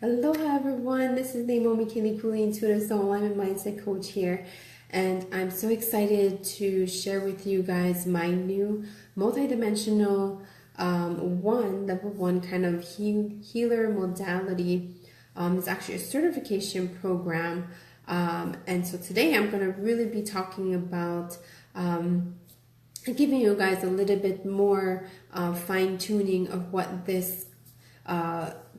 Aloha everyone, this is Leimomi Keliikuli, intuitive soul alignment mindset coach here, and I'm so excited to share with you guys my new multidimensional level one kind of healer modality. It's actually a certification program, and so today I'm going to really be talking about giving you guys a little bit more fine-tuning of what this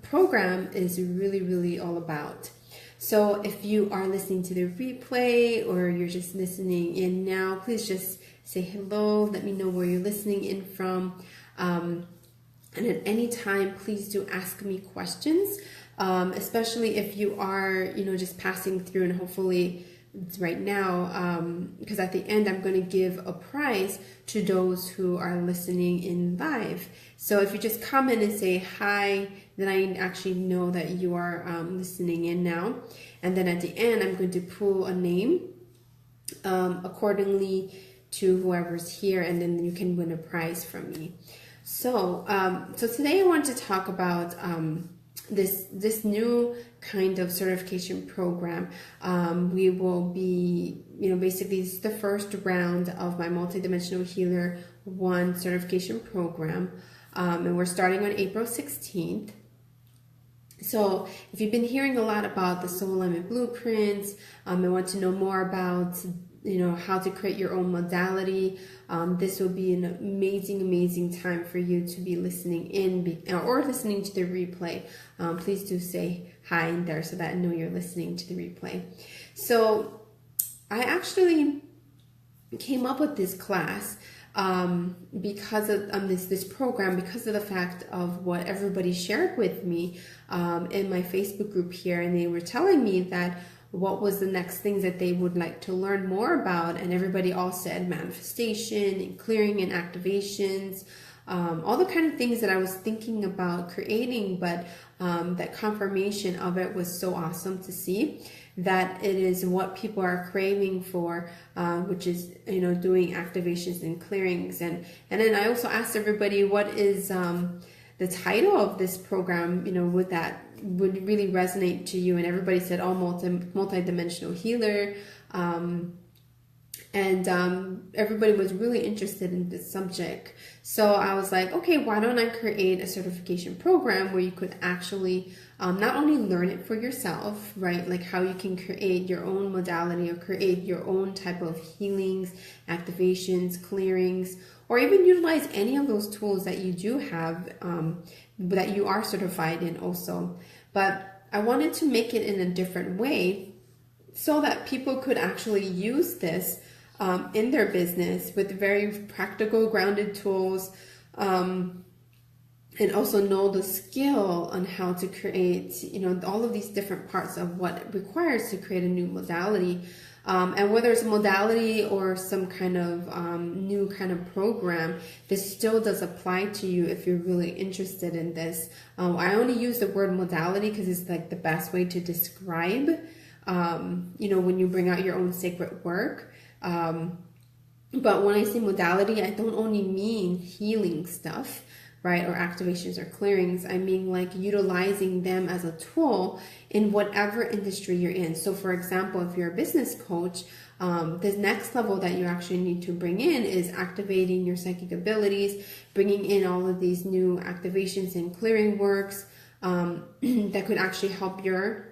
program is really all about. So if you are listening to the replay or you're just listening in now, please just say hello, let me know where you're listening in from, and at any time please do ask me questions, especially if you are just passing through, and hopefully right now, because at the end I'm going to give a prize to those who are listening in live. So if you just comment and say hi, then I actually know that you are listening in now. And then at the end, I'm going to pull a name accordingly to whoever's here, and then you can win a prize from me. So, so today I want to talk about this new kind of certification program. We will be, basically this is the first round of my Multidimensional Healer 1 certification program, and we're starting on April 16th. So if you've been hearing a lot about the soul alignment blueprints, and want to know more about how to create your own modality, this will be an amazing time for you to be listening in or listening to the replay. Please do say hi in there so that I know you're listening to the replay. So I actually came up with this class because of this program, because of the fact of what everybody shared with me in my Facebook group here, and they were telling me that what was the next things that they would like to learn more about, and everybody all said manifestation and clearing and activations, all the kind of things that I was thinking about creating, but that confirmation of it was so awesome to see that it is what people are craving for, which is doing activations and clearings. And then I also asked everybody, what is the title of this program, would really resonate to you, and everybody said, oh, multi-dimensional healer, and everybody was really interested in this subject. So I was like, okay, why don't I create a certification program where you could actually not only learn it for yourself, right, like how you can create your own modality or create your own type of healings, activations, clearings, or even utilize any of those tools that you do have, that you are certified in also. But I wanted to make it in a different way so that people could actually use this in their business with very practical, grounded tools, and also know the skill on how to create, all of these different parts of what it requires to create a new modality. And whether it's a modality or some kind of new kind of program, this still does apply to you if you're really interested in this. I only use the word modality because it's like the best way to describe, when you bring out your own sacred work. But when I say modality, I don't only mean healing stuff, right, or activations or clearings. I mean like utilizing them as a tool in whatever industry you're in. So for example, if you're a business coach, the next level that you actually need to bring in is activating your psychic abilities, bringing in all of these new activations and clearing works that could actually help your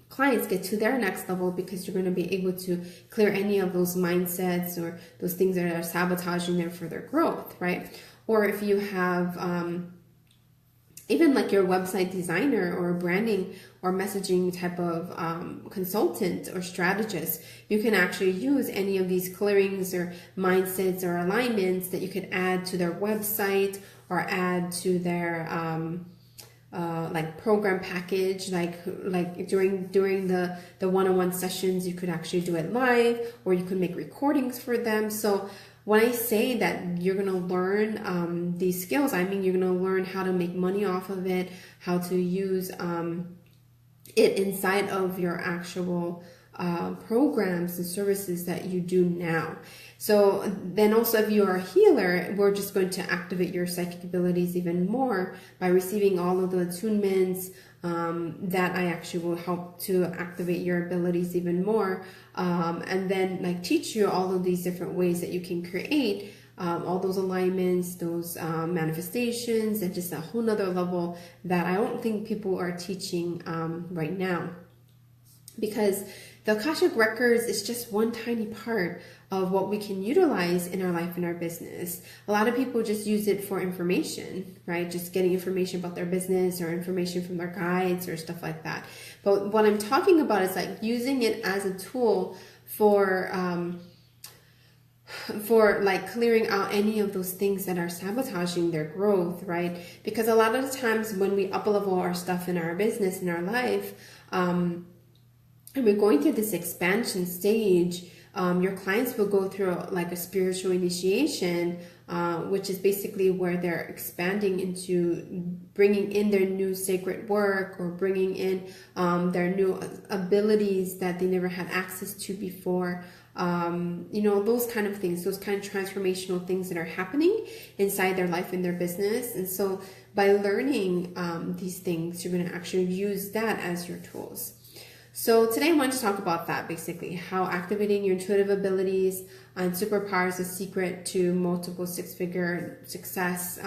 clients get to their next level, because you're going to be able to clear any of those mindsets or those things that are sabotaging their further growth, right? Or if you have even like your website designer or branding or messaging type of consultant or strategist, you can actually use any of these clearings or mindsets or alignments that you could add to their website or add to their like program package, like during the one-on-one sessions, you could actually do it live, or you could make recordings for them. So when I say that you're going to learn these skills, I mean you're going to learn how to make money off of it, how to use it inside of your actual programs and services that you do now. So then also, if you are a healer, we're just going to activate your psychic abilities even more by receiving all of the attunements that I actually will help to activate your abilities even more, and then like teach you all of these different ways that you can create all those alignments, those manifestations, and just a whole nother level that I don't think people are teaching right now. Because the Akashic Records is just one tiny part of what we can utilize in our life and our business. A lot of people just use it for information, right? Just getting information about their business or information from their guides or stuff like that. But what I'm talking about is like using it as a tool for like clearing out any of those things that are sabotaging their growth, right? Because a lot of the times when we up-level our stuff in our business, in our life, and we're going through this expansion stage, your clients will go through like a spiritual initiation, which is basically where they're expanding into bringing in their new sacred work, or bringing in their new abilities that they never had access to before. You know, those kind of things, those kind of transformational things that are happening inside their life and their business. And so by learning these things, you're going to actually use that as your tools. So today I want to talk about that, basically, how activating your intuitive abilities and superpowers is the secret to multiple six-figure success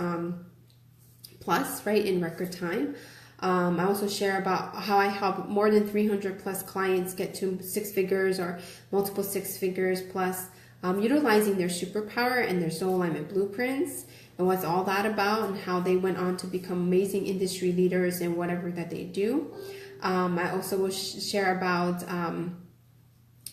plus, right, in record time. I also share about how I help more than 300 plus clients get to 6 figures or multiple 6 figures plus, utilizing their superpower and their soul alignment blueprints, and what's all that about, and how they went on to become amazing industry leaders in whatever that they do. I also will share about,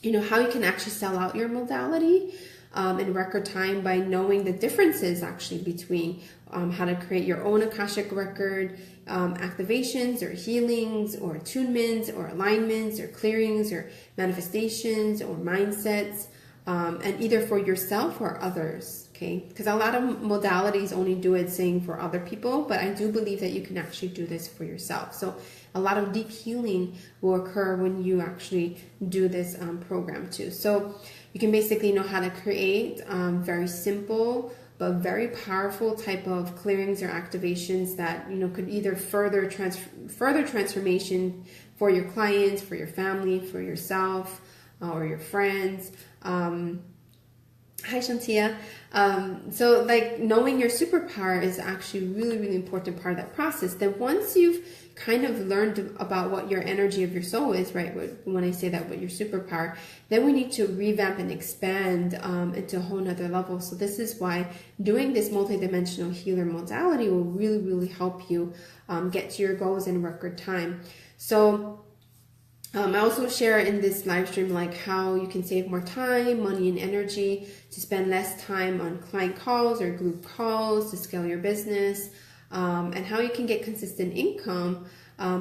you know, how you can actually sell out your modality in record time by knowing the differences actually between how to create your own Akashic record activations or healings or attunements or alignments or clearings or manifestations or mindsets, and either for yourself or others. Okay, because a lot of modalities only do it saying for other people, but I do believe that you can actually do this for yourself. So a lot of deep healing will occur when you actually do this program too. So you can basically know how to create very simple but very powerful type of clearings or activations that, you know, could either further transformation for your clients, for your family, for yourself, or your friends. Hi, Shantia. So like knowing your superpower is actually really, really important part of that process. Then once you've kind of learned about what your energy of your soul is, right? When I say that, what your superpower, then we need to revamp and expand into a whole nother level. So this is why doing this multidimensional healer modality will really, really help you get to your goals in record time. So I also share in this live stream like how you can save more time, money, and energy to spend less time on client calls or group calls to scale your business, and how you can get consistent income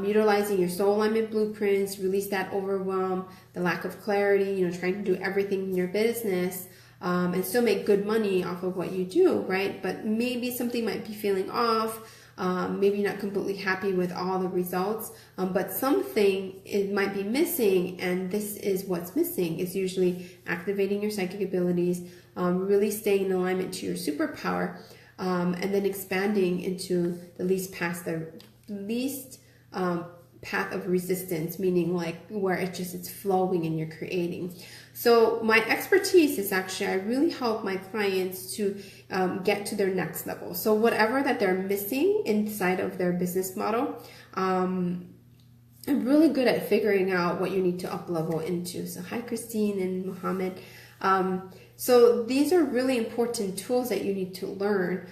utilizing your soul alignment blueprints, release that overwhelm, the lack of clarity, you know, trying to do everything in your business, and still make good money off of what you do, right? But maybe something might be feeling off. Maybe not completely happy with all the results, but something it might be missing, and this is what's missing. Is usually activating your psychic abilities, really staying in alignment to your superpower, and then expanding into the least path of resistance, meaning like where it's flowing and you're creating. So my expertise is actually, I really help my clients to get to their next level. So whatever that they're missing inside of their business model, I'm really good at figuring out what you need to up level into. So hi, Christine and Mohammed. So these are really important tools that you need to learn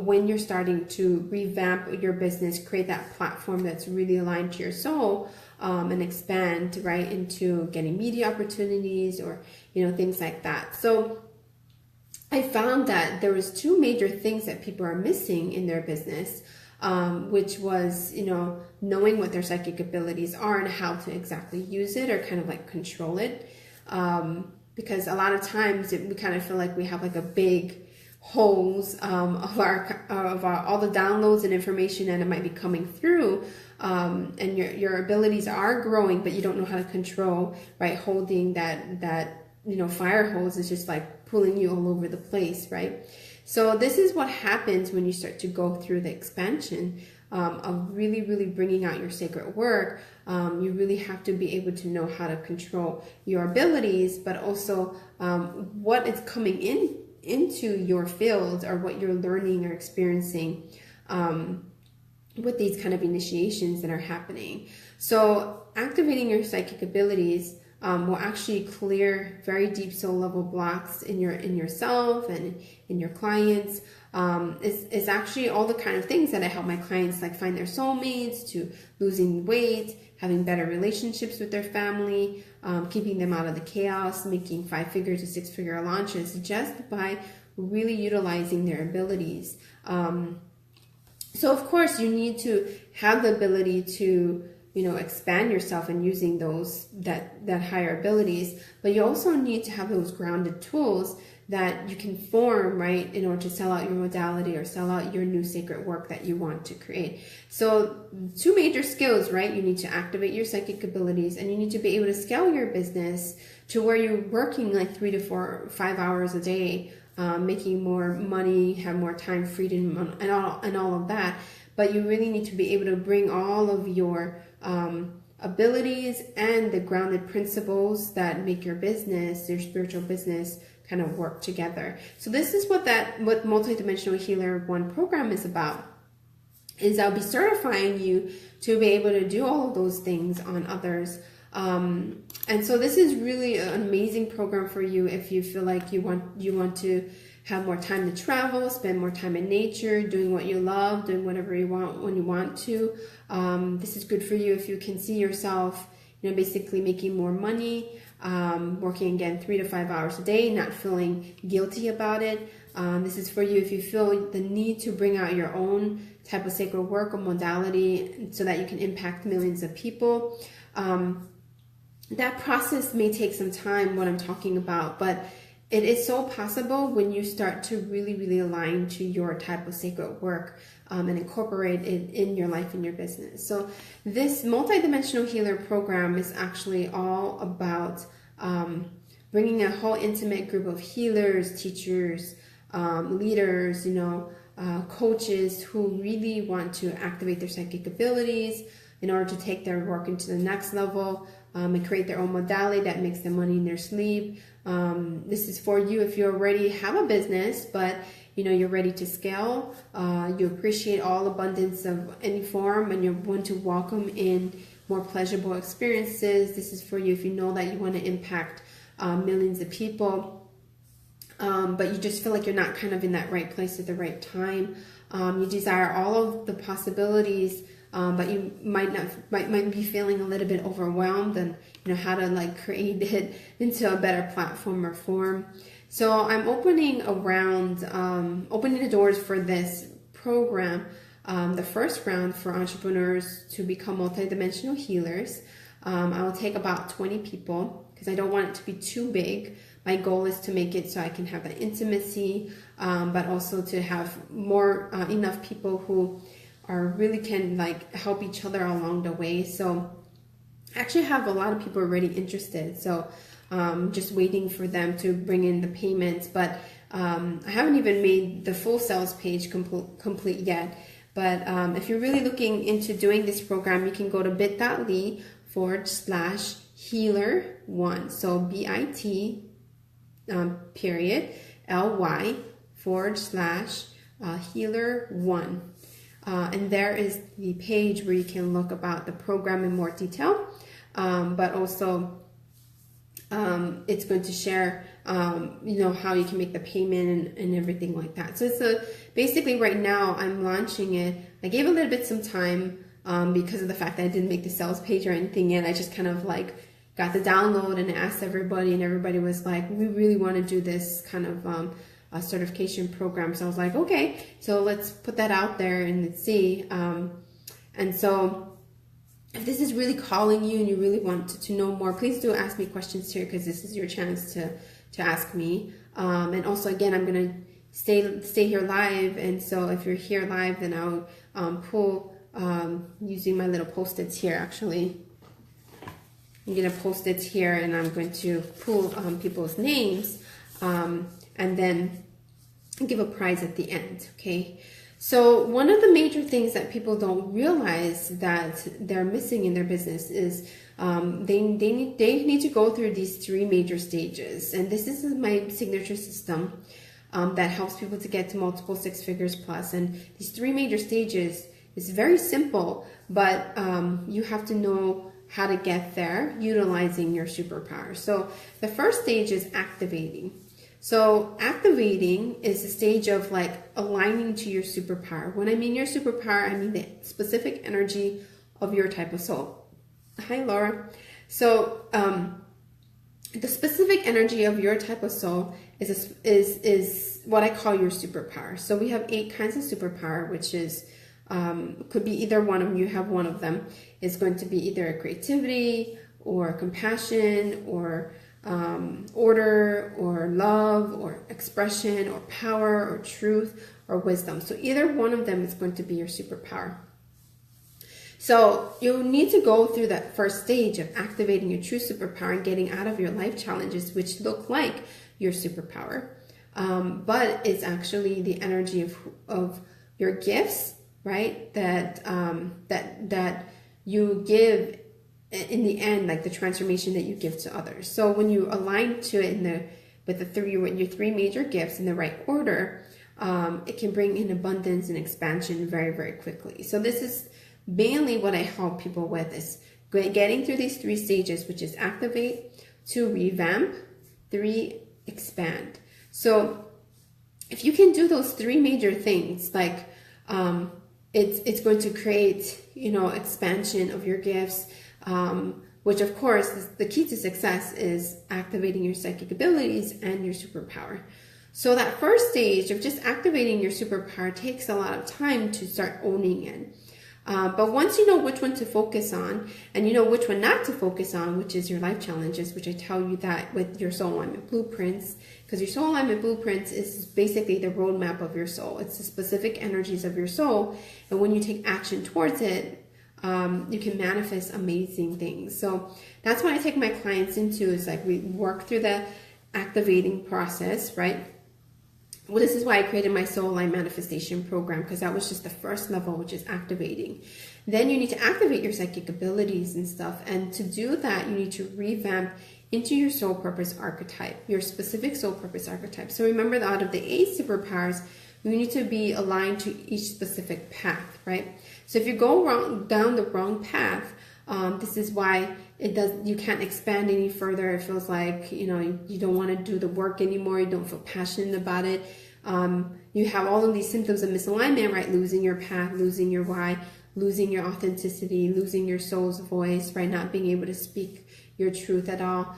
when you're starting to revamp your business, create that platform that's really aligned to your soul, and expand right into getting media opportunities or, you know, things like that. So I found that there was 2 major things that people are missing in their business, which was, you know, knowing what their psychic abilities are and how to exactly use it or kind of like control it. Because a lot of times we kind of feel like we have like a big holes of all the downloads and information that it might be coming through, and your abilities are growing, but you don't know how to control, right? Holding that fire hose is just like pulling you all over the place, right? So this is what happens when you start to go through the expansion of really, really bringing out your sacred work. You really have to be able to know how to control your abilities, but also what is coming into your field, or what you're learning or experiencing with these kind of initiations that are happening. So activating your psychic abilities will actually clear very deep soul level blocks in yourself and in your clients. It's actually all the kind of things that I help my clients like find their soulmates, to losing weight, having better relationships with their family, keeping them out of the chaos, making 5-figure to 6-figure launches just by really utilizing their abilities. So of course you need to have the ability to expand yourself and using that higher abilities, but you also need to have those grounded tools that you can form, right, in order to sell out your modality or sell out your new sacred work that you want to create. So 2 major skills, right? You need to activate your psychic abilities, and you need to be able to scale your business to where you're working like 3 to 4, 5 hours a day, making more money, have more time, freedom, and all of that. But you really need to be able to bring all of your abilities and the grounded principles that make your business, your spiritual business, kind of work together. So this is what Multidimensional Healer 1 program is about. Is I'll be certifying you to be able to do all of those things on others. And so this is really an amazing program for you if you feel like you want to have more time to travel, spend more time in nature, doing what you love, doing whatever you want when you want to. This is good for you if you can see yourself, basically making more money, working again 3 to 5 hours a day, not feeling guilty about it. This is for you if you feel the need to bring out your own type of sacred work or modality so that you can impact millions of people. That process may take some time, what I'm talking about, but it is so possible when you start to really, really align to your type of sacred work and incorporate it in your life and your business. So this Multidimensional Healer program is actually all about bringing a whole intimate group of healers, teachers, leaders, coaches who really want to activate their psychic abilities in order to take their work into the next level and create their own modality that makes them money in their sleep. This is for you if you already have a business, but you're ready to scale. You appreciate all abundance of any form, and you want to welcome in more pleasurable experiences. This is for you if you know that you want to impact millions of people, but you just feel like you're not kind of in that right place at the right time. You desire all of the possibilities, but you might be feeling a little bit overwhelmed, and how to create it into a better platform or form. So I'm opening the doors for this program, the first round for entrepreneurs to become multidimensional healers. I will take about 20 people because I don't want it to be too big. My goal is to make it so I can have that intimacy, but also to have enough people who really can help each other along the way. So I actually have a lot of people already interested. So just waiting for them to bring in the payments, but I haven't even made the full sales page complete yet. But if you're really looking into doing this program, you can go to bit.ly/healer1. So bit.ly/healer1. And there is the page where you can look about the program in more detail, but also it's going to share, how you can make the payment and everything like that. So it's basically right now I'm launching it. I gave a little bit some time because of the fact that I didn't make the sales page or anything yet. I just kind of got the download and asked everybody, and everybody was like, we really want to do this kind of a certification program. So I was like, okay, so let's put that out there and let's see. And so if this is really calling you and you really want to know more, please do ask me questions here, because this is your chance to ask me. And also, again, I'm going to stay here live. And so if you're here live, then I'll pull using my little post-its here. Actually, I'm going to post-its here, and I'm going to pull people's names and then give a prize at the end. Okay. So one of the major things that people don't realize that they're missing in their business is they need to go through these 3 major stages. And this is my signature system that helps people to get to multiple 6 figures plus. And these 3 major stages is very simple, but you have to know how to get there utilizing your superpower. So the first stage is activating. So activating is the stage of like aligning to your superpower. When I mean your superpower, I mean the specific energy of your type of soul. Hi, Laura. So the specific energy of your type of soul is what I call your superpower. So we have 8 kinds of superpower, which is could be either one of them. You have one of them. It's going to be either creativity or compassion or order or love or expression or power or truth or wisdom. So either one of them is going to be your superpower. So you'll need to go through that first stage of activating your true superpower and getting out of your life challenges, which look like your superpower. But it's actually the energy of your gifts, right? That you give in the end, like the transformation that you give to others. So when you align to it with your 3 major gifts in the right order, it can bring in abundance and expansion very, very quickly. So this is mainly what I help people with, is getting through these 3 stages, which is activate, 2 revamp, 3 expand. So if you can do those 3 major things, like it's going to create, expansion of your gifts, which of course the key to success is activating your psychic abilities and your superpower. So that first stage of just activating your superpower takes a lot of time to start owning it. But once you know which one to focus on, and you know which one not to focus on, which is your life challenges, which I tell you that with your soul alignment blueprints, because your soul alignment blueprints is basically the roadmap of your soul. It's the specific energies of your soul. And when you take action towards it, you can manifest amazing things. So that's what I take my clients into, is like we work through the activating process, right? Well, this is why I created my Soul Aligned Manifestation program, because that was just the first level, which is activating. Then you need to activate your psychic abilities and stuff. And to do that, you need to revamp into your soul purpose archetype, your specific soul purpose archetype. So remember that out of the 8 superpowers, you need to be aligned to each specific path, right? So if you go down the wrong path, this is why you can't expand any further. It feels like, you don't want to do the work anymore. You don't feel passionate about it. You have all of these symptoms of misalignment, right? Losing your path, losing your why, losing your authenticity, losing your soul's voice, right? Not being able to speak your truth at all,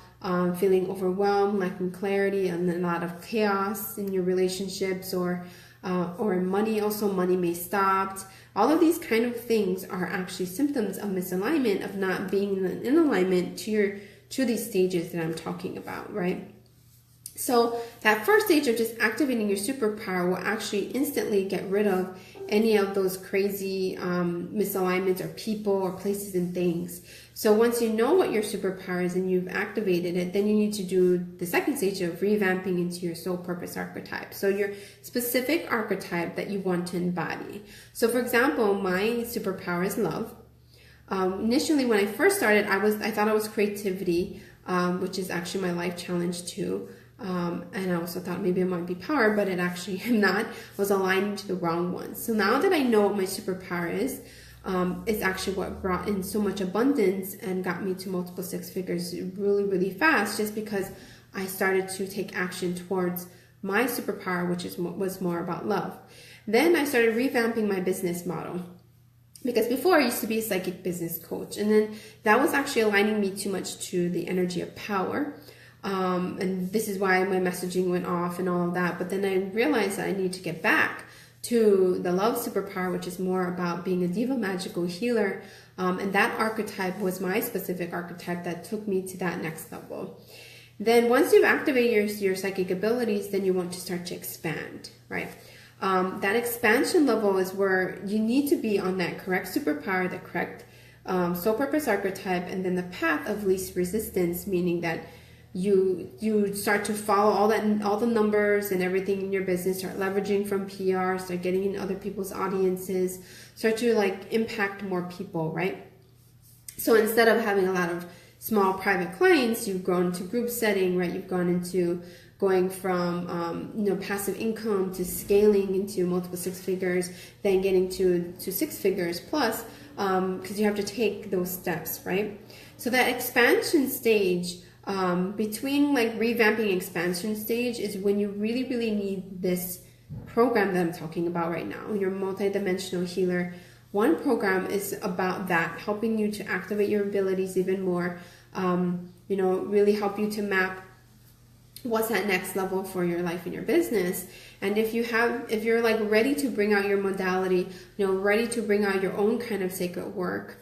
feeling overwhelmed, lacking clarity, and a lot of chaos in your relationships, or in money. Also, money may stop. All of these kind of things are actually symptoms of misalignment, of not being in alignment to these stages that I'm talking about, right? So that first stage of just activating your superpower will actually instantly get rid of any of those crazy misalignments or people or places and things. So once you know what your superpower is and you've activated it, then you need to do the second stage of revamping into your soul purpose archetype. So your specific archetype that you want to embody. So for example, my superpower is love. Initially, when I first started, I thought I was creativity, which is actually my life challenge too. And I also thought maybe it might be power, but it actually am not. I was aligning to the wrong one. So now that I know what my superpower is, it's actually what brought in so much abundance and got me to multiple 6 figures really, really fast, just because I started to take action towards my superpower, which was more about love. Then I started revamping my business model. Because before I used to be a psychic business coach, and then that was actually aligning me too much to the energy of power. And this is why my messaging went off and all of that. But then I realized that I need to get back to the love superpower, which is more about being a diva magical healer. And that archetype was my specific archetype that took me to that next level. Then once you've activated your psychic abilities, then you want to start to expand, right? That expansion level is where you need to be on that correct superpower, the correct soul purpose archetype, and then the path of least resistance, meaning that you start to follow all the numbers and everything in your business, start leveraging from PR, start getting in other people's audiences, start to like impact more people, right? So instead of having a lot of small private clients, you've gone into group setting, right? You've gone into going from passive income to scaling into multiple six figures, then getting to six figures plus, because you have to take those steps, right? So that expansion stage, between like revamping expansion stage, is when you really, really need this program that I'm talking about right now, your Multidimensional Healer. One program is about that, helping you to activate your abilities even more, really help you to map what's that next level for your life and your business. And if you're like ready to bring out your modality, ready to bring out your own kind of sacred work,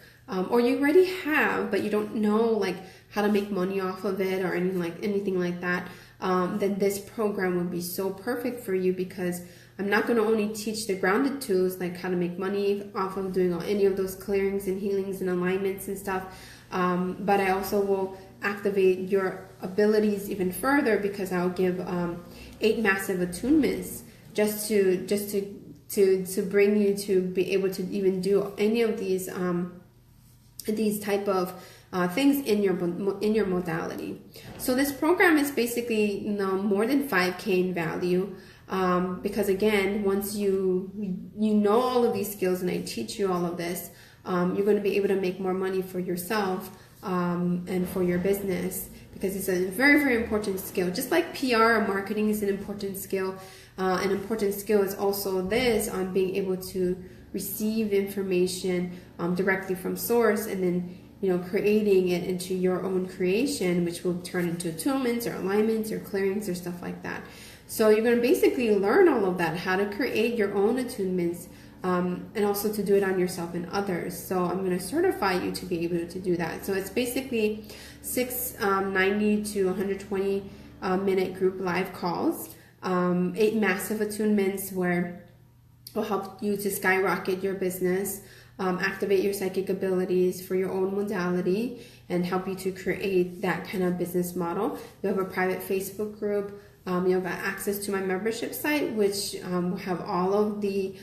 or you already have, but you don't know like how to make money off of it or anything like that, then this program would be so perfect for you, because I'm not going to only teach the grounded tools, like how to make money off of doing any of those clearings and healings and alignments and stuff, but I also will activate your abilities even further, because I'll give 8 massive attunements just to bring you to be able to even do any of these type of things in your modality. So this program is basically more than 5K in value, because again, once you know all of these skills and I teach you all of this, you're going to be able to make more money for yourself and for your business, because it's a very, very important skill. Just like PR or marketing is an important skill, an important skill is also this, on being able to receive information directly from source, and then creating it into your own creation, which will turn into attunements or alignments or clearings or stuff like that. So you're going to basically learn all of that, how to create your own attunements, and also to do it on yourself and others. So I'm going to certify you to be able to do that. So it's basically 90 to 120 minute group live calls, 8 massive attunements where will help you to skyrocket your business, activate your psychic abilities for your own modality, and help you to create that kind of business model. You have a private Facebook group. You have access to my membership site, which will have all of the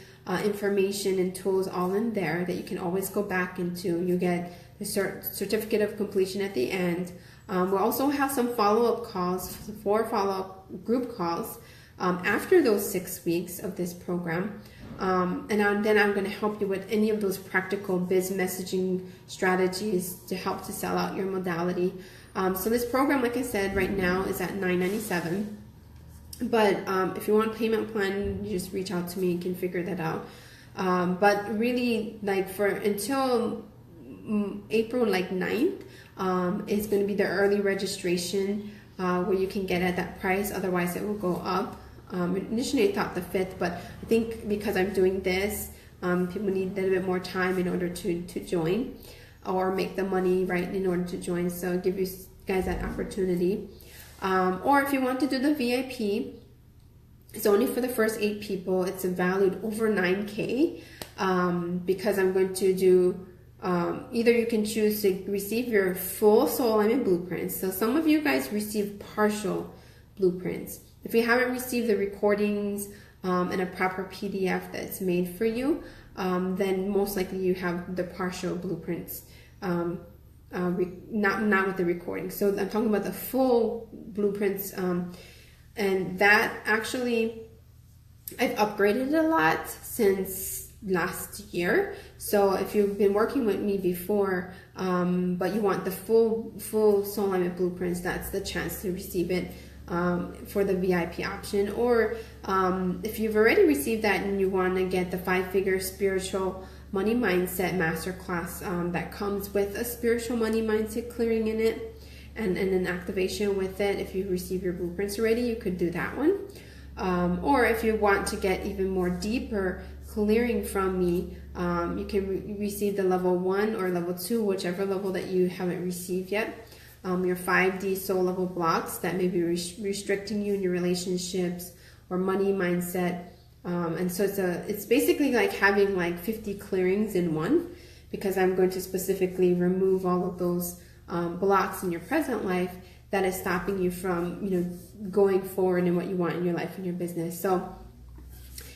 information and tools all in there that you can always go back into. You get the certificate of completion at the end. We'll also have some follow-up calls, 4 follow-up group calls after those 6 weeks of this program. And then I'm going to help you with any of those practical biz messaging strategies to help to sell out your modality. So this program, like I said, right now is at $997. But if you want a payment plan, you just reach out to me and can figure that out. But really, like until April 9th, it's going to be the early registration where you can get at that price. Otherwise, it will go up. Initially, I thought the 5th, but I think because I'm doing this, people need a little bit more time in order to join or make the money right in order to join. So I'll give you guys that opportunity. Or if you want to do the VIP, it's only for the first 8 people. It's valued over 9K, because I'm going to do, either you can choose to receive your full soul alignment blueprints. So some of you guys receive partial blueprints. If you haven't received the recordings and a proper PDF that's made for you, then most likely you have the partial blueprints. Not with the recording. So I'm talking about the full blueprints, and that actually I've upgraded a lot since last year. So if you've been working with me before, but you want the full soul alignment blueprints, that's the chance to receive it for the VIP option. Or if you've already received that and you want to get the 5-figure spiritual money mindset masterclass that comes with a spiritual money mindset clearing in it and an activation with it, if you receive your blueprints already, you could do that one. Or if you want to get even more deeper clearing from me, you can receive the level 1 or level 2, whichever level that you haven't received yet. your 5D soul level blocks that may be restricting you in your relationships or money mindset. And so it's basically like having like 50 clearings in one, because I'm going to specifically remove all of those blocks in your present life that is stopping you from, you know, going forward in what you want in your life and your business. So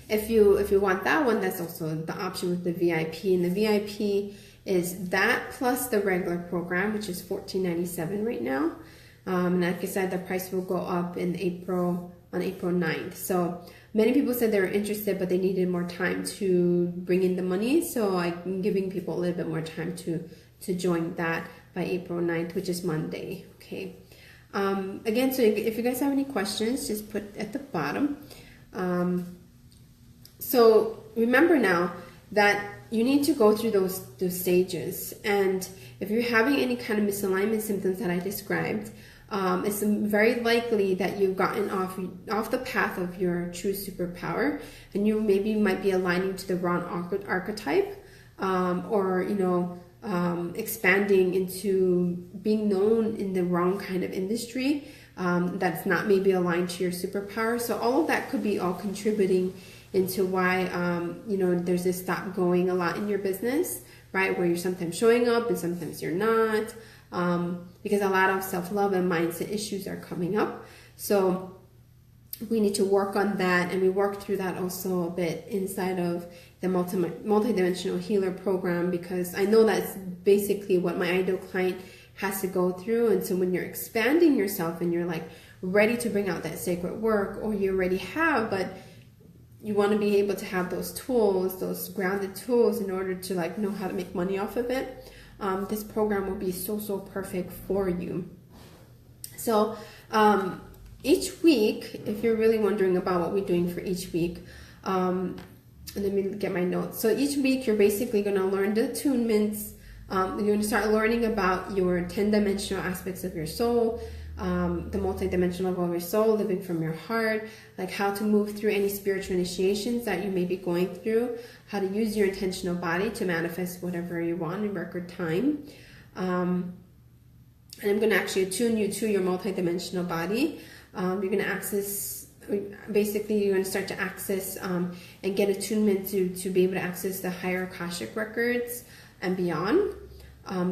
if you want that one, that's also the option with the VIP. And the VIP is that plus the regular program, which is $14.97 right now. And like I said, the price will go up in April, on April 9th. So many people said they were interested, but they needed more time to bring in the money. So I'm giving people a little bit more time to join that by April 9th, which is Monday. Okay. Again, so if you guys have any questions, just put at the bottom. So remember now that you need to go through those stages. And if you're having any kind of misalignment symptoms that I described, it's very likely that you've gotten off the path of your true superpower, and you maybe might be aligning to the wrong archetype, or, you know, expanding into being known in the wrong kind of industry that's not maybe aligned to your superpower. So all of that could be all contributing into why you know, there's this stop going a lot in your business, right? Where you're sometimes showing up and sometimes you're not, because a lot of self-love and mindset issues are coming up. So we need to work on that, and we work through that also a bit inside of the multidimensional healer program, because I know that's basically what my ideal client has to go through. And so when you're expanding yourself and you're like ready to bring out that sacred work, or you already have, but you want to be able to have those tools, those grounded tools, in order to like know how to make money off of it, this program will be so perfect for you. So each week, if you're really wondering about what we're doing for each week, let me get my notes. So each week you're basically going to learn the attunements. You're going to start learning about your 10-dimensional aspects of your soul, the multi-dimensional level of your soul, living from your heart, like how to move through any spiritual initiations that you may be going through, how to use your intentional body to manifest whatever you want in record time. And I'm going to actually attune you to your multi-dimensional body. You're going to access, basically you're going to start to access and get attunement to be able to access the higher Akashic Records and beyond.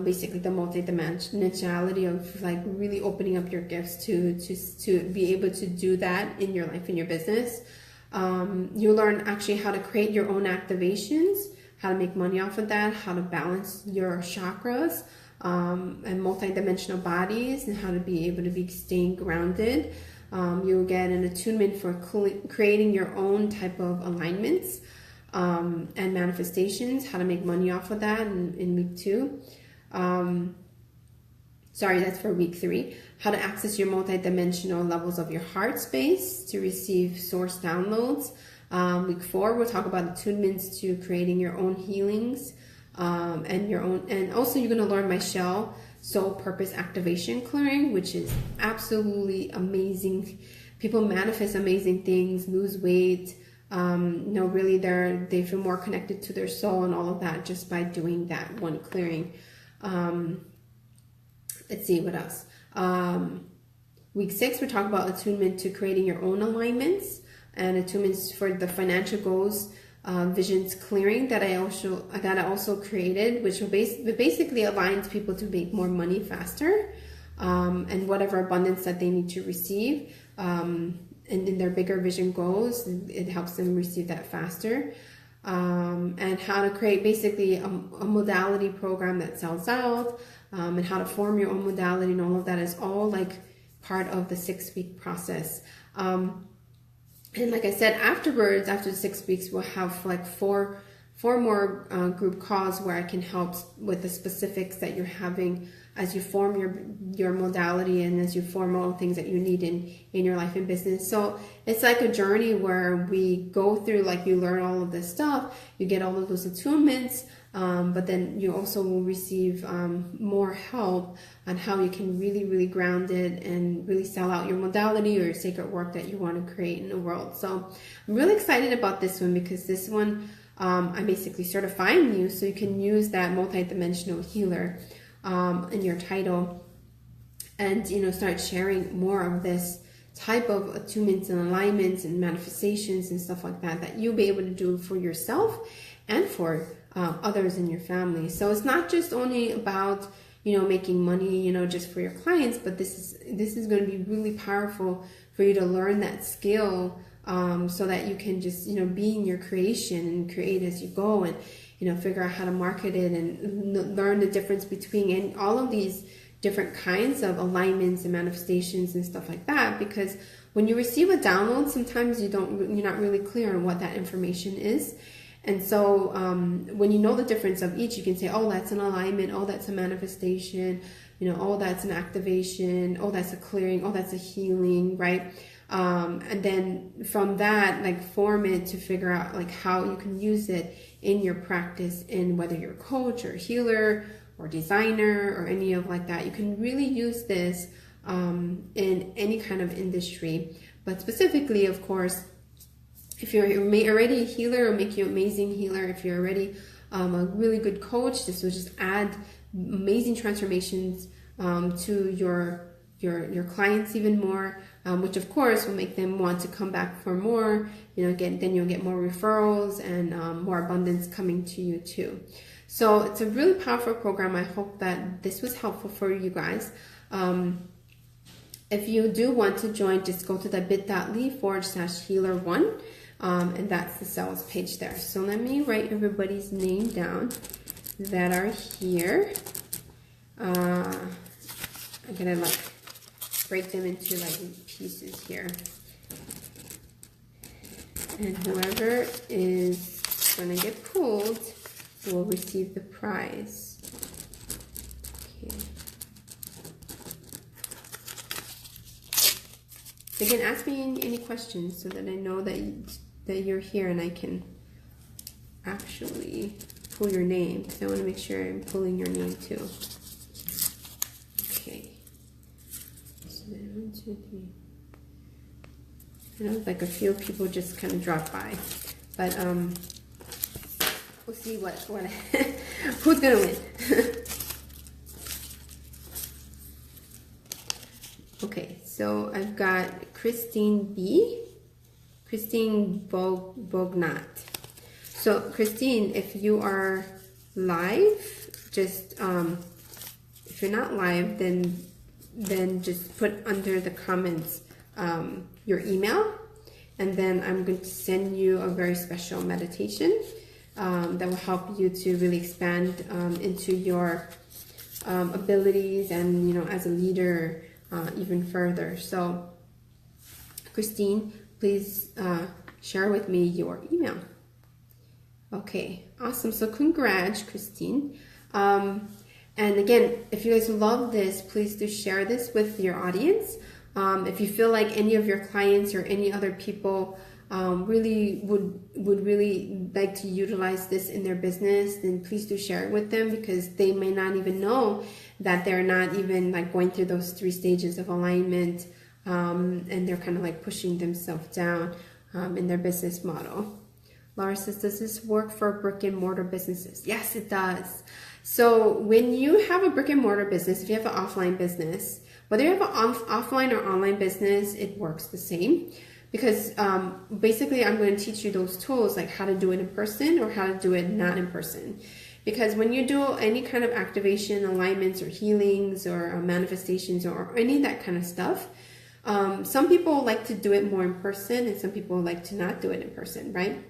Basically the multi-dimensionality of like really opening up your gifts to be able to do that in your life and your business. You learn actually how to create your own activations, how to make money off of that, how to balance your chakras, and multi-dimensional bodies, and how to be able to be staying grounded. You'll get an attunement for creating your own type of alignments and manifestations, how to make money off of that in week 2. Sorry, that's for week 3. How to access your multi-dimensional levels of your heart space to receive source downloads. Week 4, we'll talk about attunements to creating your own healings, and also you're going to learn my shell soul purpose activation clearing, which is absolutely amazing. People manifest amazing things, lose weight, really they feel more connected to their soul and all of that just by doing that one clearing. Let's see what else. Week 6, we're talking about attunement to creating your own alignments and attunements for the financial goals, visions clearing that I also created, which will basically aligns people to make more money faster, and whatever abundance that they need to receive. And in their bigger vision goals, it helps them receive that faster. And how to create basically a modality program that sells out, and how to form your own modality, and all of that is all like part of the 6-week process. And like I said, afterwards, after the 6 weeks, we'll have like four more group calls where I can help with the specifics that you're having as you form your modality and as you form all the things that you need in your life and business. So it's like a journey where we go through, like you learn all of this stuff, you get all of those attunements, but then you also will receive more help on how you can really ground it and really sell out your modality or your sacred work that you want to create in the world. So I'm really excited about this one, because this one I'm basically certifying you so you can use that multi-dimensional healer in your title. and, you know, start sharing more of this type of attunements and alignments and manifestations and stuff like that, that you'll be able to do for yourself and for others in your family. So it's not just only about, you know, making money, you know, just for your clients, but this is going to be really powerful for you to learn that skill, so that you can just, you know, be in your creation and create as you go, and, you know, figure out how to market it and learn the difference between and all of these different kinds of alignments and manifestations and stuff like that. Because when you receive a download, sometimes you're not really clear on what that information is. And so when you know the difference of each, you can say, oh, that's an alignment, oh, that's a manifestation, you know, oh, that's an activation, oh, that's a clearing, oh, that's a healing, right? And then from that, like, form it to figure out like how you can use it in your practice, in whether you're a coach or a healer or designer or any of like that. You can really use this in any kind of industry, but specifically, of course, if you're already a healer, it'll make you an amazing healer. If you're already a really good coach, this will just add amazing transformations to your clients even more, which of course will make them want to come back for more. You know, then you'll get more referrals and more abundance coming to you too. So it's a really powerful program. I hope that this was helpful for you guys. If you do want to join, just go to the bit.ly/healer1. And that's the sales page there. So let me write everybody's name down that are here. I'm gonna like break them into like pieces here. And whoever is gonna get pulled will receive the prize. Okay. So you can ask me any questions so that I know that you're here and I can actually pull your name, because I want to make sure I'm pulling your name too. Okay. So 1, 2, 3. I know like a few people just kind of dropped by, but we'll see what who's gonna win. Okay, so I've got Christine Bognat. So Christine, if you are live, just if you're not live, then just put under the comments your email, and then I'm going to send you a very special meditation that will help you to really expand into your abilities and, you know, as a leader even further. So Christine, please share with me your email. Okay, awesome. So congrats, Christine. And again, if you guys love this, please do share this with your audience. If you feel like any of your clients or any other people really would really like to utilize this in their business, then please do share it with them, because they may not even know that they're not even like going through those 3 stages of alignment, and they're kind of like pushing themselves down in their business model. Laura says, does this work for brick and mortar businesses? Yes, it does. So when you have a brick and mortar business, if you have an offline business, whether you have an offline or online business, it works the same. Because basically I'm going to teach you those tools, like how to do it in person or how to do it not in person. Because when you do any kind of activation, alignments or healings or manifestations or any of that kind of stuff, some people like to do it more in person and some people like to not do it in person, right?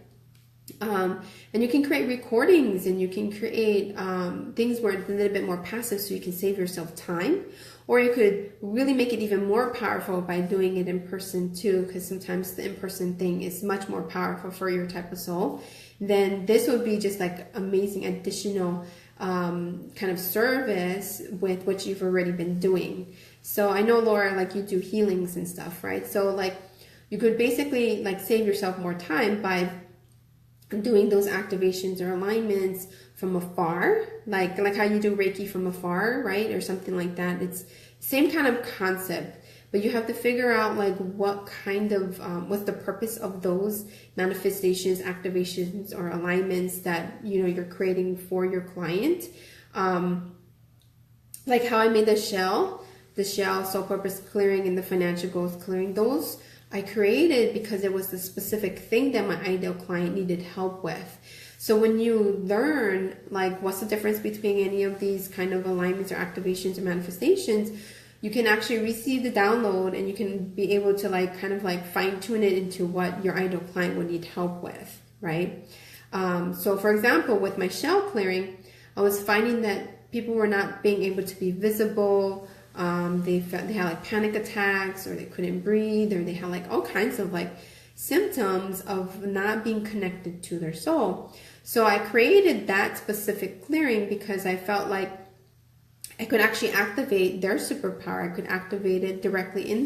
And you can create recordings and you can create things where it's a little bit more passive, so you can save yourself time. Or you could really make it even more powerful by doing it in person too, because sometimes the in-person thing is much more powerful for your type of soul. Then this would be just like amazing additional kind of service with what you've already been doing. So I know, Laura, like you do healings and stuff, right? So like you could basically like save yourself more time by doing those activations or alignments from afar, like how you do Reiki from afar, right? Or something like that. It's same kind of concept, but you have to figure out like what kind of, what's the purpose of those manifestations, activations, or alignments that, you know, you're creating for your client. Like how I made the shell. the shell, soul purpose clearing, and the financial goals clearing, those I created because it was the specific thing that my ideal client needed help with. So when you learn, like, what's the difference between any of these kind of alignments or activations or manifestations, you can actually receive the download and you can be able to like kind of like fine tune it into what your ideal client would need help with, right? So for example, with my shell clearing, I was finding that people were not being able to be visible. They had like panic attacks, or they couldn't breathe, or they had like all kinds of like symptoms of not being connected to their soul. So I created that specific clearing because I felt like I could actually activate their superpower. I could activate it directly in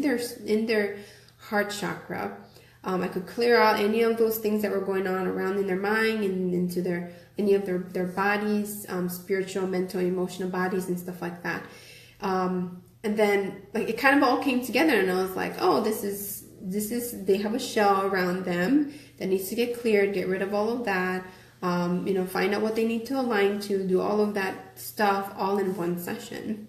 their heart chakra. I could clear out any of those things that were going on around in their mind and into any of their bodies, spiritual, mental, emotional bodies and stuff like that. And then like it kind of all came together, and I was like, oh, this is they have a shell around them that needs to get cleared, get rid of all of that. Find out what they need to align to, do all of that stuff all in one session.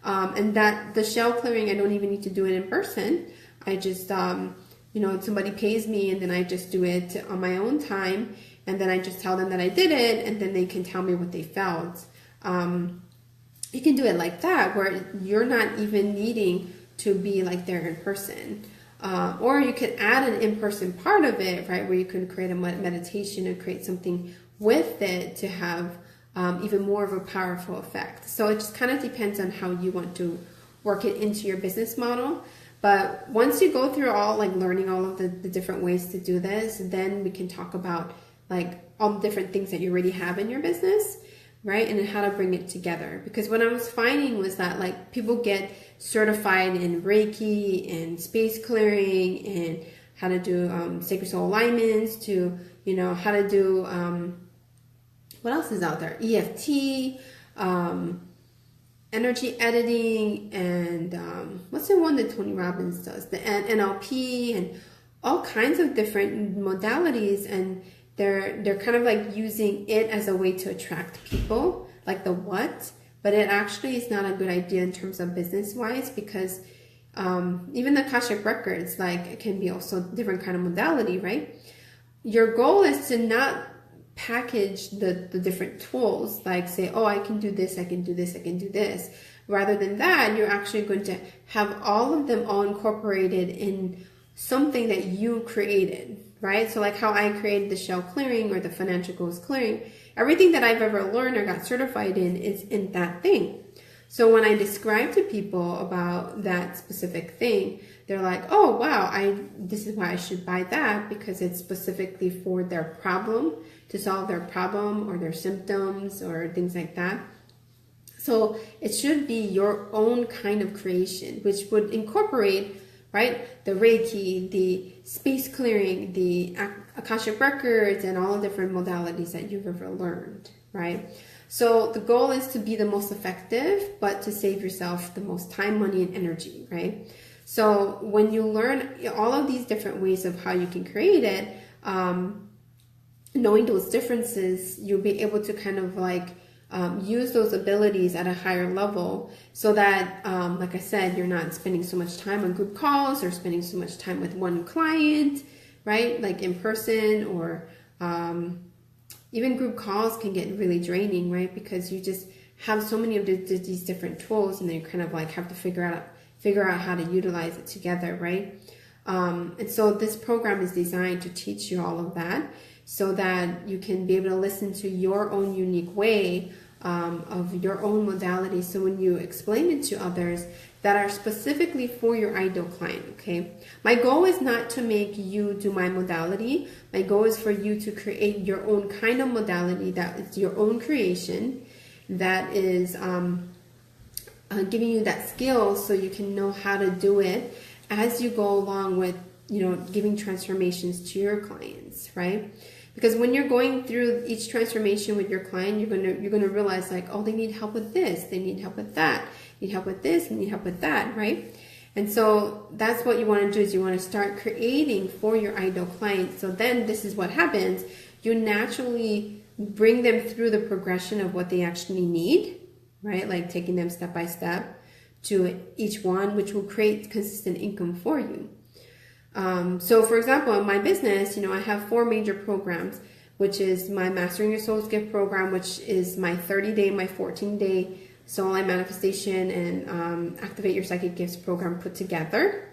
And that the shell clearing, I don't even need to do it in person. I just, somebody pays me and then I just do it on my own time. And then I just tell them that I did it, and then they can tell me what they felt. You can do it like that, where you're not even needing to be like there in person. Or you could add an in-person part of it, right, where you can create a meditation and create something with it to have even more of a powerful effect. So it just kind of depends on how you want to work it into your business model. But once you go through learning all of the different ways to do this, then we can talk about like all the different things that you already have in your business, right? And then how to bring it together. Because what I was finding was that like people get certified in Reiki and space clearing and how to do sacred soul alignments, to how to do what else is out there, EFT, energy editing, and what's the one that Tony Robbins does, the NLP, and all kinds of different modalities. And they're kind of like using it as a way to attract people, like the what. But it actually is not a good idea in terms of business-wise, because even the Akashic Records, like, it can be also different kind of modality, right? Your goal is to not package the different tools, like say, oh, I can do this, I can do this, I can do this. Rather than that, you're actually going to have all of them all incorporated in something that you created, right? So like how I created the shell clearing or the financial goals clearing, everything that I've ever learned or got certified in is in that thing. So when I describe to people about that specific thing, they're like, oh, wow, this is why I should buy that, because it's specifically for their problem, to solve their problem or their symptoms or things like that. So it should be your own kind of creation, which would incorporate, right, the Reiki, the space clearing, the Akashic Records, and all the different modalities that you've ever learned, right? So the goal is to be the most effective, but to save yourself the most time, money, and energy, right? So when you learn all of these different ways of how you can create it, knowing those differences, you'll be able to kind of like use those abilities at a higher level, so that, like I said, you're not spending so much time on group calls or spending so much time with one client, right? Like in person, or even group calls can get really draining, right? Because you just have so many of these different tools, and then you kind of like have to figure out how to utilize it together, right? And so this program is designed to teach you all of that, so that you can be able to listen to your own unique way of your own modality. So when you explain it to others, that are specifically for your ideal client, okay? My goal is not to make you do my modality. My goal is for you to create your own kind of modality that is your own creation, that is giving you that skill so you can know how to do it as you go along with, giving transformations to your clients, right? Because when you're going through each transformation with your client, you're gonna realize like, oh, they need help with this, they need help with that, need help with this, need help with that, right? And so that's what you want to do, is you want to start creating for your ideal client. So then this is what happens. You naturally bring them through the progression of what they actually need, right? Like taking them step by step to each one, which will create consistent income for you. So for example, in my business, I have 4 major programs, which is my Mastering Your Soul's Gift program, which is my 30-day, my 14-day Soul Line Manifestation and Activate Your Psychic Gifts program put together,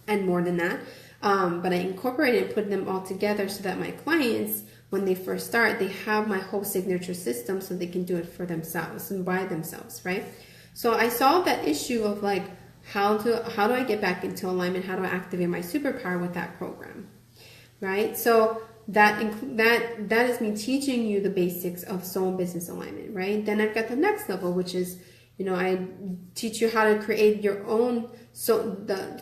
and more than that. But I incorporated and put them all together so that my clients, when they first start, they have my whole signature system so they can do it for themselves and by themselves, right? So I solved that issue of like, how do I get back into alignment? How do I activate my superpower with that program, right? So that is me teaching you the basics of soul and business alignment, right? Then I've got the next level, which is, I teach you how to create your own,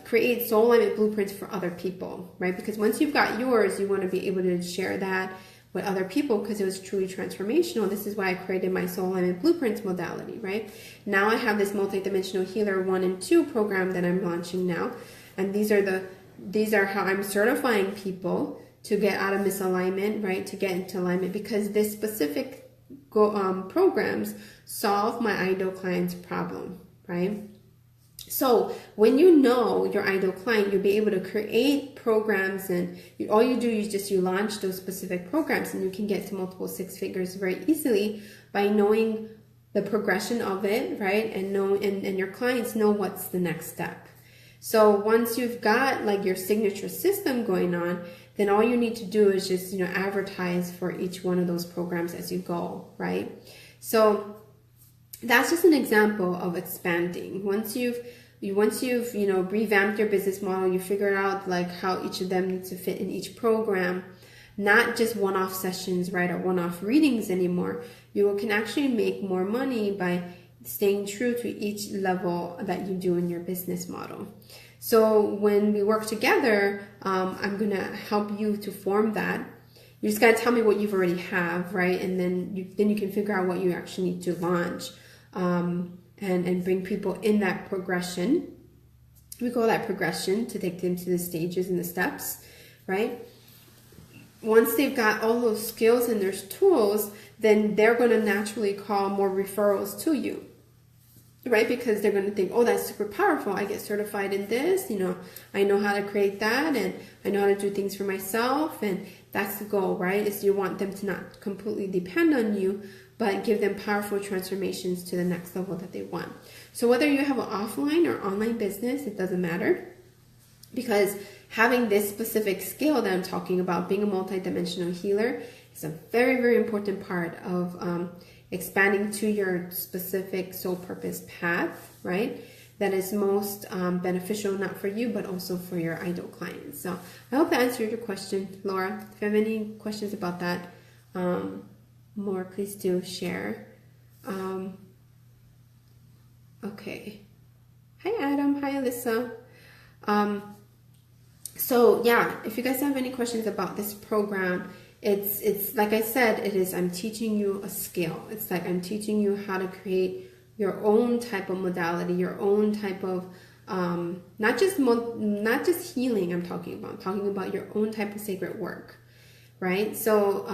create soul alignment blueprints for other people, right? Because once you've got yours, you want to be able to share that with other people because it was truly transformational. This is why I created my Soul Alignment Blueprints modality, right? Now I have this Multidimensional Healer 1 and 2 program that I'm launching now. And these are how I'm certifying people to get out of misalignment, right? To get into alignment, because this specific programs solve my ideal client's problem, right? So when you know your ideal client, you'll be able to create programs, and all you do is just you launch those specific programs, and you can get to multiple 6 figures very easily by knowing the progression of it, right? And your clients know what's the next step. So once you've got like your signature system going on, then all you need to do is just advertise for each one of those programs as you go, right? So that's just an example of expanding. Once you've revamped your business model, you figure out like how each of them needs to fit in each program, not just one-off sessions, right, or one-off readings anymore. You can actually make more money by staying true to each level that you do in your business model. So when we work together, I'm gonna help you to form that. You just gotta tell me what you've already have, right? And then you can figure out what you actually need to launch. And bring people in that progression. We call that progression to take them to the stages and the steps, right? Once they've got all those skills and there's tools, then they're going to naturally call more referrals to you, right? Because they're going to think, oh, that's super powerful. I get certified in this, I know how to create that, and I know how to do things for myself. And that's the goal, right? Is you want them to not completely depend on you, but give them powerful transformations to the next level that they want. So whether you have an offline or online business, it doesn't matter, because having this specific skill that I'm talking about, being a multidimensional healer, is a very, very important part of expanding to your specific soul purpose path, right? That is most beneficial, not for you, but also for your ideal clients. So I hope that answered your question, Laura. If you have any questions about that, more, please do share. Okay. Hi, Adam. Hi, Alyssa. So yeah, if you guys have any questions about this program, it's like I said, I'm teaching you a skill. It's like I'm teaching you how to create your own type of modality, your own type of not just healing. I'm talking about your own type of sacred work, right? So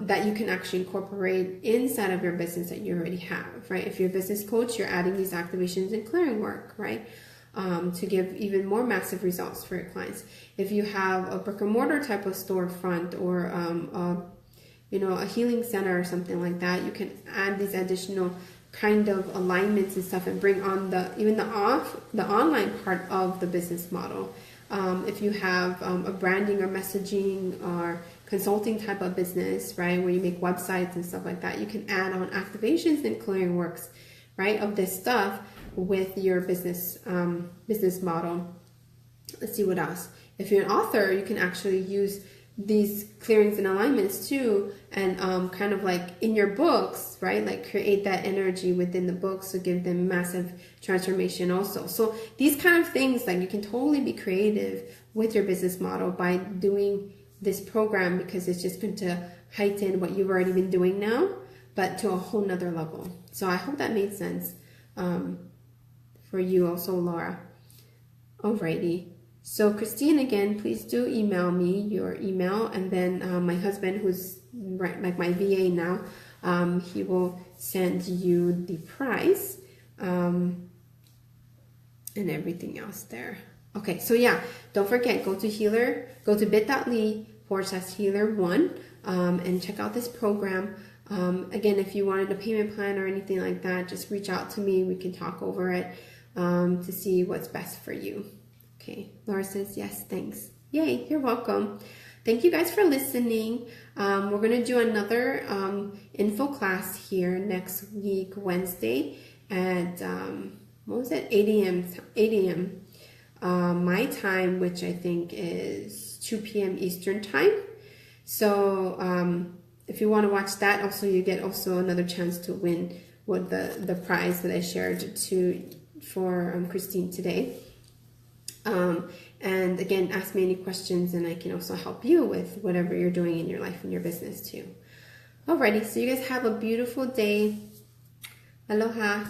that you can actually incorporate inside of your business that you already have, right? If you're a business coach, you're adding these activations and clearing work, right? To give even more massive results for your clients. If you have a brick and mortar type of storefront or a healing center or something like that, you can add these additional kind of alignments and stuff and bring on the online part of the business model. If you have a branding or messaging or consulting type of business, right, where you make websites and stuff like that, you can add on activations and clearing works, right, of this stuff with your business model. Let's see what else. If you're an author, you can actually use these clearings and alignments too, and kind of like in your books, right, like create that energy within the books to give them massive transformation also. So these kind of things, like you can totally be creative with your business model by doing this program, because it's just going to heighten what you've already been doing now, but to a whole nother level. So I hope that made sense for you also, Laura. Alrighty. So Christine, again, please do email me your email, and then my husband, who's like my VA now, he will send you the price. and everything else there. Okay, so yeah, don't forget, go to bit.ly/healer1 and check out this program. Again, if you wanted a payment plan or anything like that, just reach out to me. We can talk over it to see what's best for you. Okay, Laura says, yes, thanks. Yay, you're welcome. Thank you guys for listening. We're going to do another info class here next week, Wednesday at, 8 a.m. My time, which I think is 2 p.m. Eastern time. So if you want to watch that, also you get also another chance to win what the prize that I shared for Christine today. And again, ask me any questions and I can also help you with whatever you're doing in your life and your business too. Alrighty, so you guys have a beautiful day. Aloha.